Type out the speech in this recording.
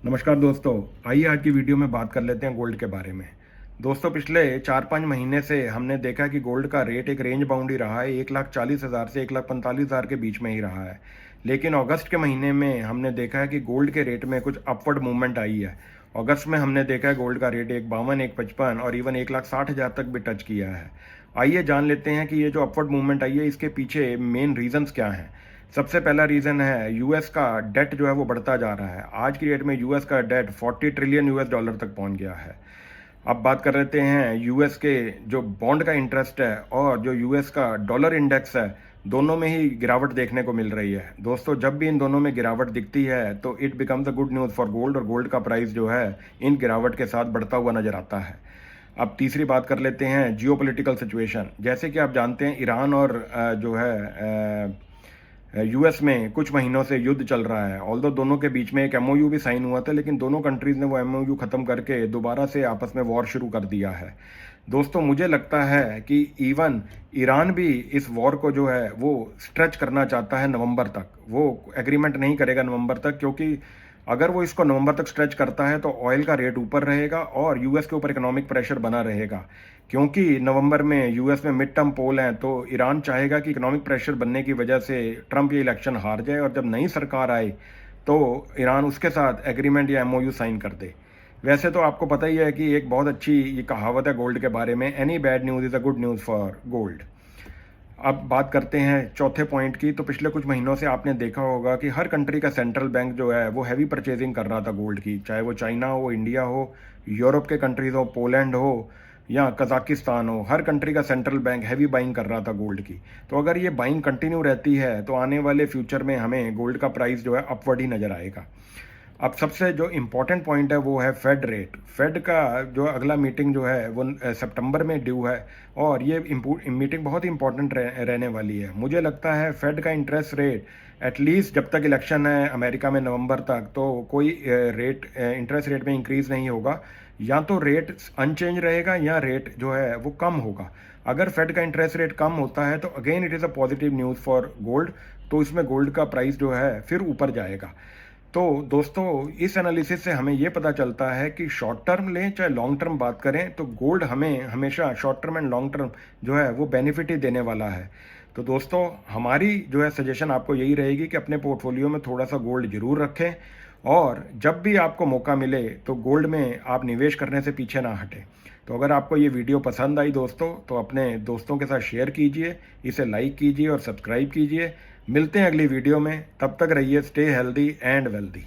नमस्कार दोस्तों। आइए आज की वीडियो में बात कर लेते हैं गोल्ड के बारे में। दोस्तों, पिछले 4-5 महीने से हमने देखा कि गोल्ड का रेट एक रेंज बाउंड ही रहा है, 1,40,000 से 1,45,000 के बीच में ही रहा है। लेकिन अगस्त के महीने में हमने देखा है कि गोल्ड के रेट में कुछ अपवर्ड मूवमेंट आई है। अगस्त में हमने देखा है गोल्ड का रेट 1,52, 1,55 और इवन 1,60,000 तक भी टच किया है। आइए जान लेते हैं कि ये जो अपवर्ड मूवमेंट आई है इसके पीछे मेन रीजंस क्या हैं। सबसे पहला रीज़न है यूएस का डेट जो है वो बढ़ता जा रहा है। आज की डेट में यूएस का डेट 40 ट्रिलियन यूएस डॉलर तक पहुंच गया है। अब बात कर लेते हैं यूएस के जो बॉन्ड का इंटरेस्ट है और जो यूएस का डॉलर इंडेक्स है, दोनों में ही गिरावट देखने को मिल रही है। दोस्तों, जब भी इन दोनों में गिरावट दिखती है तो it becomes a good news for gold और गोल्ड का प्राइस जो है इन गिरावट के साथ बढ़ता हुआ नजर आता है। अब तीसरी बात कर लेते हैं जियोपॉलिटिकल सिचुएशन। जैसे कि आप जानते हैं ईरान और जो है यूएस में कुछ महीनों से युद्ध चल रहा है। ऑल्दो दोनों के बीच में एक एमओयू भी साइन हुआ था, लेकिन दोनों कंट्रीज ने वो एमओयू खत्म करके दोबारा से आपस में वॉर शुरू कर दिया है। दोस्तों, मुझे लगता है कि इवन ईरान भी इस वॉर को जो है वो स्ट्रेच करना चाहता है नवंबर तक। वो एग्रीमेंट नहीं करेगा नवंबर तक, क्योंकि अगर वो इसको नवंबर तक स्ट्रेच करता है तो ऑयल का रेट ऊपर रहेगा और यूएस के ऊपर इकोनॉमिक प्रेशर बना रहेगा। क्योंकि नवंबर में यूएस में मिड टर्म पोल हैं, तो ईरान चाहेगा कि इकोनॉमिक प्रेशर बनने की वजह से ट्रंप ये इलेक्शन हार जाए और जब नई सरकार आए तो ईरान उसके साथ एग्रीमेंट या एमओयू साइन कर दे। वैसे तो आपको पता ही है कि एक बहुत अच्छी ये कहावत है गोल्ड के बारे में, any bad news is a good news for gold. अब बात करते हैं चौथे पॉइंट की। तो पिछले कुछ महीनों से आपने देखा होगा कि हर कंट्री का सेंट्रल बैंक जो है वो हैवी परचेजिंग कर रहा था गोल्ड की, चाहे वो चाइना हो, इंडिया हो, यूरोप के कंट्रीज हो, पोलैंड हो या कजाकिस्तान हो। हर कंट्री का सेंट्रल बैंक हैवी बाइंग कर रहा था गोल्ड की। तो अगर ये बाइंग कंटिन्यू रहती है तो आने वाले फ्यूचर में हमें गोल्ड का प्राइस जो है अपवर्ड ही नज़र आएगा। अब सबसे जो इम्पोर्टेंट पॉइंट है वो है फेड रेट। फेड का जो अगला मीटिंग जो है वो सितंबर में ड्यू है और ये मीटिंग बहुत ही इंपॉर्टेंट रहने वाली है। मुझे लगता है फेड का इंटरेस्ट रेट एटलीस्ट जब तक इलेक्शन है अमेरिका में नवंबर तक, तो कोई इंटरेस्ट रेट में इंक्रीज नहीं होगा। या तो रेट अनचेंज रहेगा या रेट जो है वो कम होगा। अगर फेड का इंटरेस्ट रेट कम होता है तो again it is a positive news for gold. तो इसमें गोल्ड का प्राइस जो है फिर ऊपर जाएगा। तो दोस्तों, इस एनालिसिस से हमें ये पता चलता है कि शॉर्ट टर्म लें चाहे लॉन्ग टर्म बात करें, तो गोल्ड हमें हमेशा short term and long term जो है वो बेनिफिट ही देने वाला है। तो दोस्तों, हमारी जो है सजेशन आपको यही रहेगी कि अपने पोर्टफोलियो में थोड़ा सा गोल्ड जरूर रखें और जब भी आपको मौका मिले तो गोल्ड में आप निवेश करने से पीछे ना हटें। तो अगर आपको ये वीडियो पसंद आई दोस्तों तो अपने दोस्तों के साथ शेयर कीजिए, इसे लाइक कीजिए और सब्सक्राइब कीजिए। मिलते हैं अगली वीडियो में, तब तक रहिए स्टे हेल्दी एंड वेल्दी।